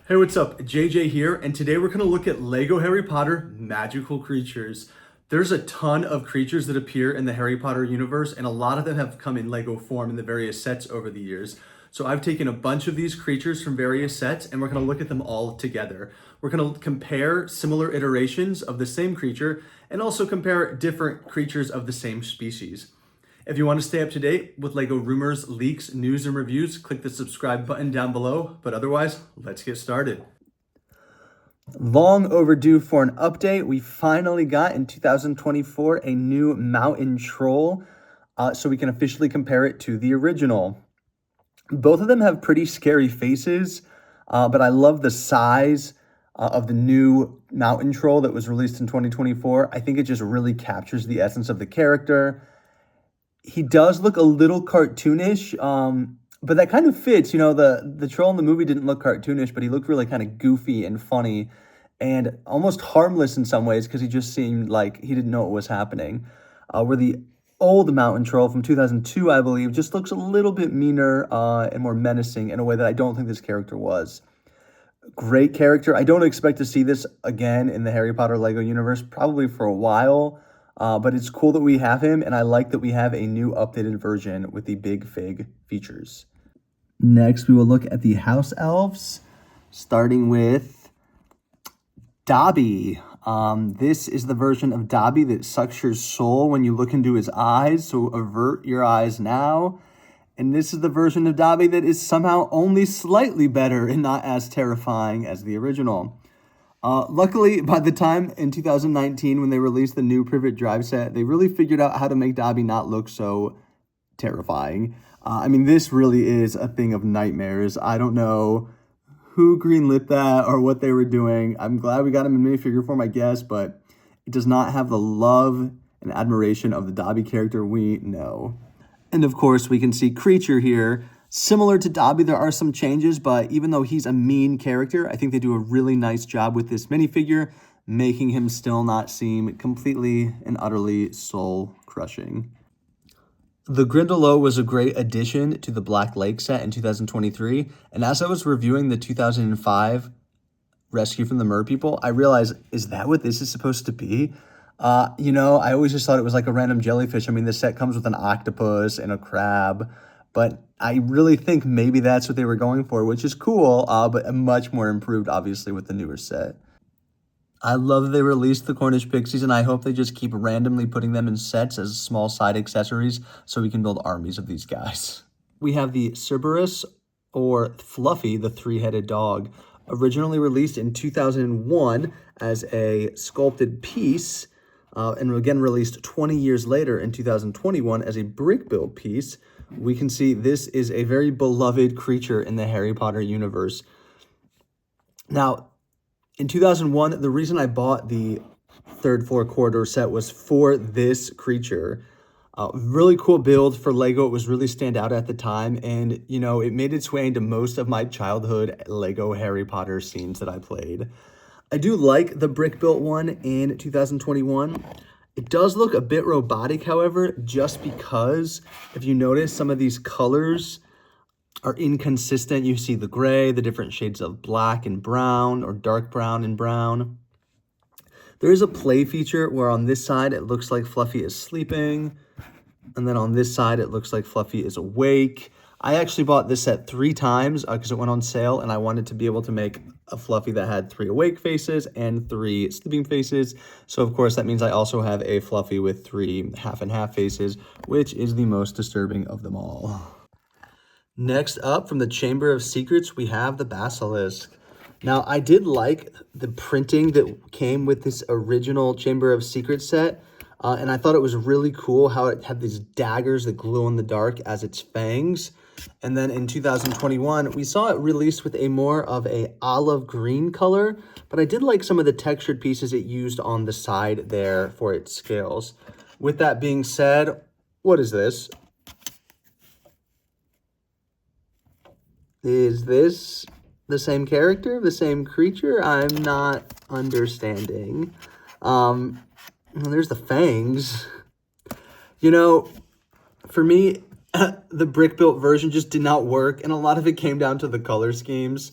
Hey, what's up? JJ here, and today we're going to look at Lego Harry Potter magical creatures. There's a ton of creatures that appear in the Harry Potter universe, and a lot of them have come in Lego form in the various sets over the years. So I've taken a bunch of these creatures from various sets, and we're going to look at them all together. We're going to compare similar iterations of the same creature, and also compare different creatures of the same species. If you want to stay up to date with LEGO rumors, leaks, news, and reviews, click the subscribe button down below. But otherwise, let's get started. Long overdue for an update. We finally got in 2024 a new mountain troll, so we can officially compare it to the original. Both of them have pretty scary faces, but I love the size of the new mountain troll that was released in 2024. I think it just really captures the essence of the character. He does look a little cartoonish, but that kind of fits. You know, the troll in the movie didn't look cartoonish, but he looked really kind of goofy and funny and almost harmless in some ways because he just seemed like he didn't know what was happening. Where the old mountain troll from 2002, I believe, just looks a little bit meaner and more menacing in a way that I don't think this character was. Great character. I don't expect to see this again in the Harry Potter Lego universe, probably for a while. But it's cool that we have him, and I like that we have a new updated version with the Big Fig features. Next, we will look at the house-elves, starting with Dobby. This is the version of Dobby that sucks your soul when you look into his eyes, so avert your eyes now. And this is the version of Dobby that is somehow only slightly better and not as terrifying as the original. Luckily, by the time in 2019, when they released the new Privet Drive set, they really figured out how to make Dobby not look so terrifying. I mean, this really is a thing of nightmares. I don't know who greenlit that or what they were doing. I'm glad we got him in minifigure form, I guess, but it does not have the love and admiration of the Dobby character we know. And of course, we can see Creature here. Similar to Dobby, there are some changes, but even though he's a mean character, I think they do a really nice job with this minifigure, making him still not seem completely and utterly soul-crushing. The Grindylow was a great addition to the Black Lake set in 2023, and as I was reviewing the 2005 Rescue from the Merpeople, I realized, is that what this is supposed to be? I always just thought it was like a random jellyfish. I mean, the set comes with an octopus and a crab, but I really think maybe that's what they were going for, which is cool, but much more improved, obviously, with the newer set. I love that they released the Cornish Pixies, and I hope they just keep randomly putting them in sets as small side accessories so we can build armies of these guys. We have the Cerberus, or Fluffy, the three-headed dog, originally released in 2001 as a sculpted piece, and again released 20 years later in 2021 as a brick-built piece. We can see this is a very beloved creature in the Harry Potter universe. Now, in 2001, the reason I bought the third floor corridor set was for this creature. Really cool build for Lego. It was really stand out at the time, and it made its way into most of my childhood Lego Harry Potter scenes that I played. I do like the brick-built one in 2021. It does look a bit robotic, however, just because if you notice some of these colors are inconsistent. You see the gray, the different shades of black and brown, or dark brown and brown. There is a play feature where on this side it looks like Fluffy is sleeping, and then on this side it looks like Fluffy is awake. I actually bought this set 3 times because it went on sale, and I wanted to be able to make a Fluffy that had 3 awake faces and 3 sleeping faces. So, of course, that means I also have a Fluffy with 3 half and half faces, which is the most disturbing of them all. Next up, from the Chamber of Secrets, we have the Basilisk. Now, I did like the printing that came with this original Chamber of Secrets set, and I thought it was really cool how it had these daggers that glow in the dark as its fangs. And then in 2021, we saw it released with a more of a olive green color, but I did like some of the textured pieces it used on the side there for its scales. With that being said, what is this? Is this the same character, the same creature? I'm not understanding. There's the fangs. For me, the brick-built version just did not work, and a lot of it came down to the color schemes.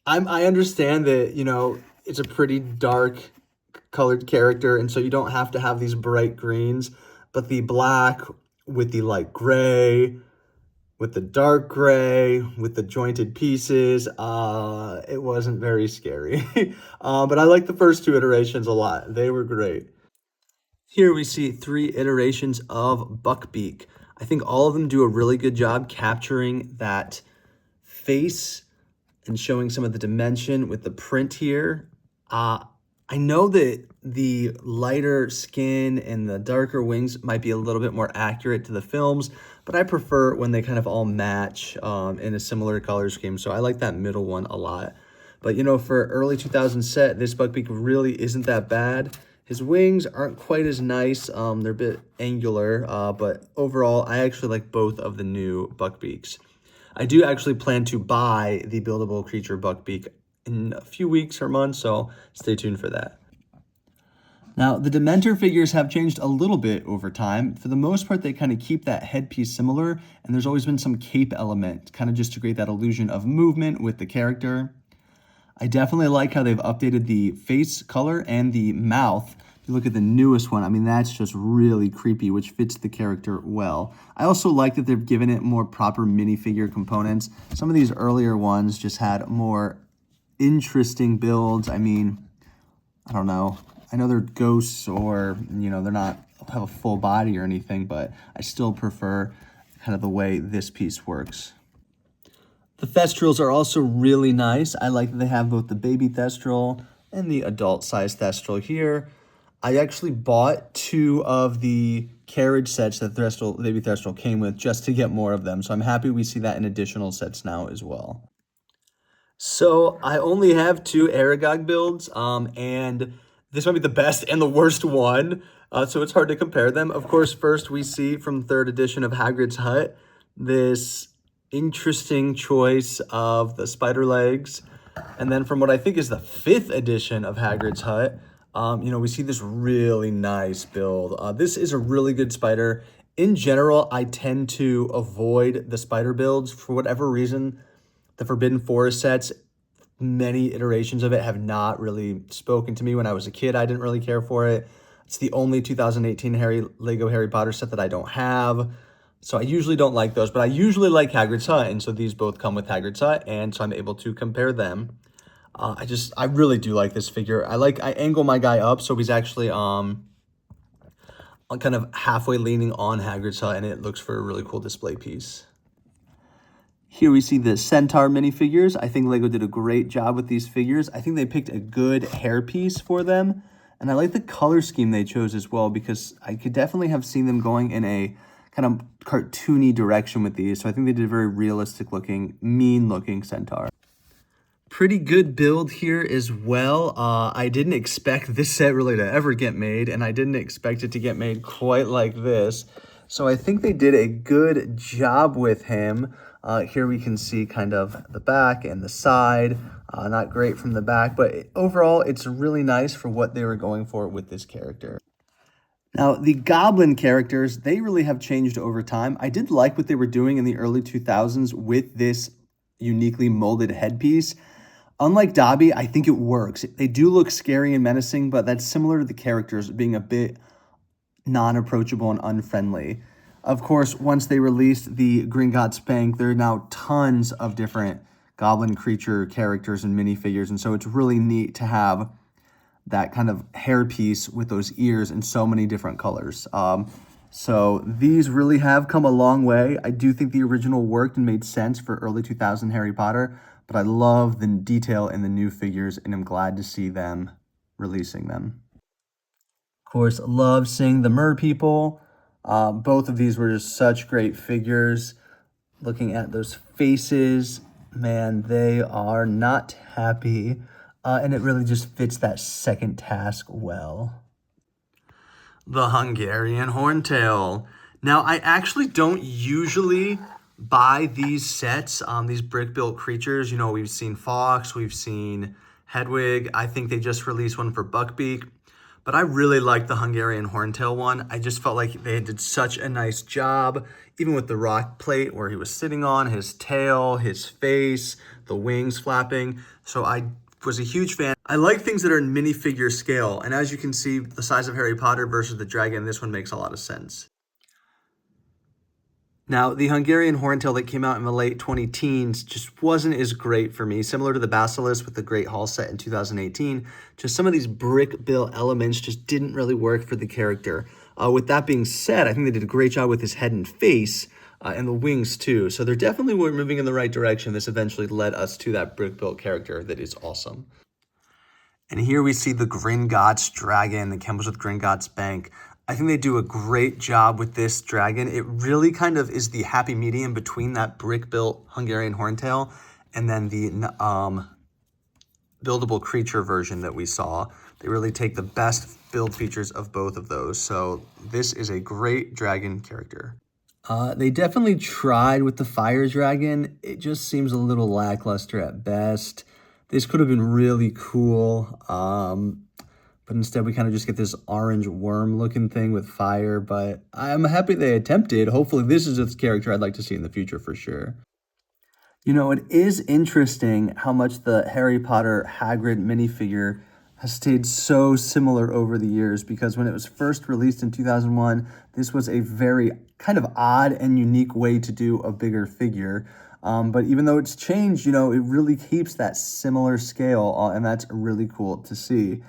I understand that, you know, it's a pretty dark colored character, and so you don't have to have these bright greens, but the black with the light gray, with the dark gray, with the jointed pieces, it wasn't very scary. But I like the first two iterations a lot. They were great. Here we see three iterations of Buckbeak. I think all of them do a really good job capturing that face and showing some of the dimension with the print here. I know that the lighter skin and the darker wings might be a little bit more accurate to the films, but I prefer when they kind of all match in a similar color scheme. So I like that middle one a lot. But you know, for early 2000 set, this Buckbeak really isn't that bad. His wings aren't quite as nice. They're a bit angular, but overall, I actually like both of the new Buckbeaks. I do actually plan to buy the buildable creature Buckbeak in a few weeks or months, so stay tuned for that. Now, the Dementor figures have changed a little bit over time. For the most part, they kind of keep that headpiece similar, and there's always been some cape element, kind of just to create that illusion of movement with the character. I definitely like how they've updated the face color and the mouth. If you look at the newest one, I mean, that's just really creepy, which fits the character well. I also like that they've given it more proper minifigure components. Some of these earlier ones just had more interesting builds. I mean, I don't know. I know they're ghosts or, you know, they're not have a full body or anything, but I still prefer kind of the way this piece works. The Thestrals are also really nice. I like that they have both the baby Thestral and the adult size Thestral here. I actually bought two of the carriage sets that baby Thestral came with just to get more of them. So I'm happy we see that in additional sets now as well. So I only have two Aragog builds, and this might be the best and the worst one. So it's hard to compare them. Of course, first we see from third edition of Hagrid's Hut, this interesting choice of the spider legs. And then from what I think is the fifth edition of Hagrid's Hut, you know, we see this really nice build. This is a really good spider. In general, I tend to avoid the spider builds for whatever reason. The Forbidden Forest sets, many iterations of it have not really spoken to me. When I was a kid, I didn't really care for it. It's the only 2018 Lego Harry Potter set that I don't have. So I usually don't like those, but I usually like Hagrid's Hut, and so these both come with Hagrid's Hut, and so I'm able to compare them. I really do like this figure. I angle my guy up, so he's actually kind of halfway leaning on Hagrid's Hut, and it looks for a really cool display piece. Here we see the Centaur minifigures. I think Lego did a great job with these figures. I think they picked a good hairpiece for them, and I like the color scheme they chose as well, because I could definitely have seen them going in a kind of cartoony direction with these. So I think they did a very realistic looking, mean looking Centaur. Pretty good build here as well. I didn't expect this set really to ever get made, and I didn't expect it to get made quite like this. So I think they did a good job with him. Here we can see kind of the back and the side. Not great from the back, but overall it's really nice for what they were going for with this character. Now, the Goblin characters, they really have changed over time. I did like what they were doing in the early 2000s with this uniquely molded headpiece. Unlike Dobby, I think it works. They do look scary and menacing, but that's similar to the characters being a bit non-approachable and unfriendly. Of course, once they released the Gringotts Spank, there are now tons of different Goblin creature characters and minifigures, and so it's really neat to have that kind of hairpiece with those ears in so many different colors. So these really have come a long way. I do think the original worked and made sense for early 2000 Harry Potter, but I love the detail in the new figures, and I'm glad to see them releasing them. Of course, love seeing the merpeople. Both of these were just such great figures. Looking at those faces, man, they are not happy. And it really just fits that second task well. The Hungarian Horntail. Now, I actually don't usually buy these sets, these brick-built creatures. You know, we've seen Fox, we've seen Hedwig. I think they just released one for Buckbeak. But I really liked the Hungarian Horntail one. I just felt like they did such a nice job, even with the rock plate where he was sitting on, his tail, his face, the wings flapping. So I was a huge fan. I like things that are in minifigure scale. And as you can see, the size of Harry Potter versus the dragon, this one makes a lot of sense. Now, the Hungarian Horntail that came out in the late 2010s just wasn't as great for me. Similar to the Basilisk with the Great Hall set in 2018, just some of these brick bill elements just didn't really work for the character. With that being said, I think they did a great job with his head and face, and the wings too. So they're definitely moving in the right direction. This eventually led us to that brick built character that is awesome. And here we see the Gringotts dragon that comes with Gringotts Bank. I think they do a great job with this dragon. It really kind of is the happy medium between that brick-built Hungarian Horntail and then the buildable creature version that we saw. They really take the best build features of both of those. So this is a great dragon character. They definitely tried with the fire dragon. It just seems a little lackluster at best. This could have been really cool. But instead we kind of just get this orange worm looking thing with fire. But I'm happy they attempted. Hopefully this is a character I'd like to see in the future for sure. You know, it is interesting how much the Harry Potter Hagrid minifigure has stayed so similar over the years, because when it was first released in 2001, this was a very kind of odd and unique way to do a bigger figure. But even though it's changed, you know, it really keeps that similar scale, and that's really cool to see.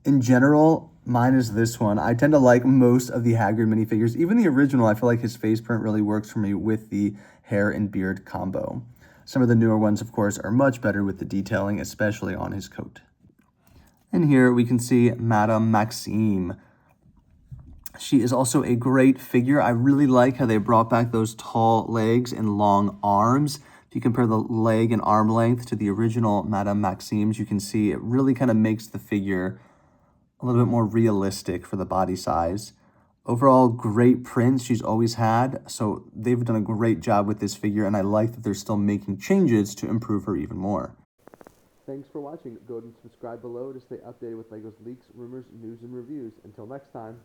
In general, mine is this one. I tend to like most of the Hagrid minifigures. Even the original, I feel like his face print really works for me with the hair and beard combo. Some of the newer ones, of course, are much better with the detailing, especially on his coat. And here we can see Madame Maxime. She is also a great figure. I really like how they brought back those tall legs and long arms. If you compare the leg and arm length to the original Madame Maxime's, you can see it really kind of makes the figure a little bit more realistic for the body size. Overall, great prints she's always had, so they've done a great job with this figure, and I like that they're still making changes to improve her even more. Thanks for watching. Go ahead and subscribe below to stay updated with LEGO's leaks, rumors, news, and reviews. Until next time.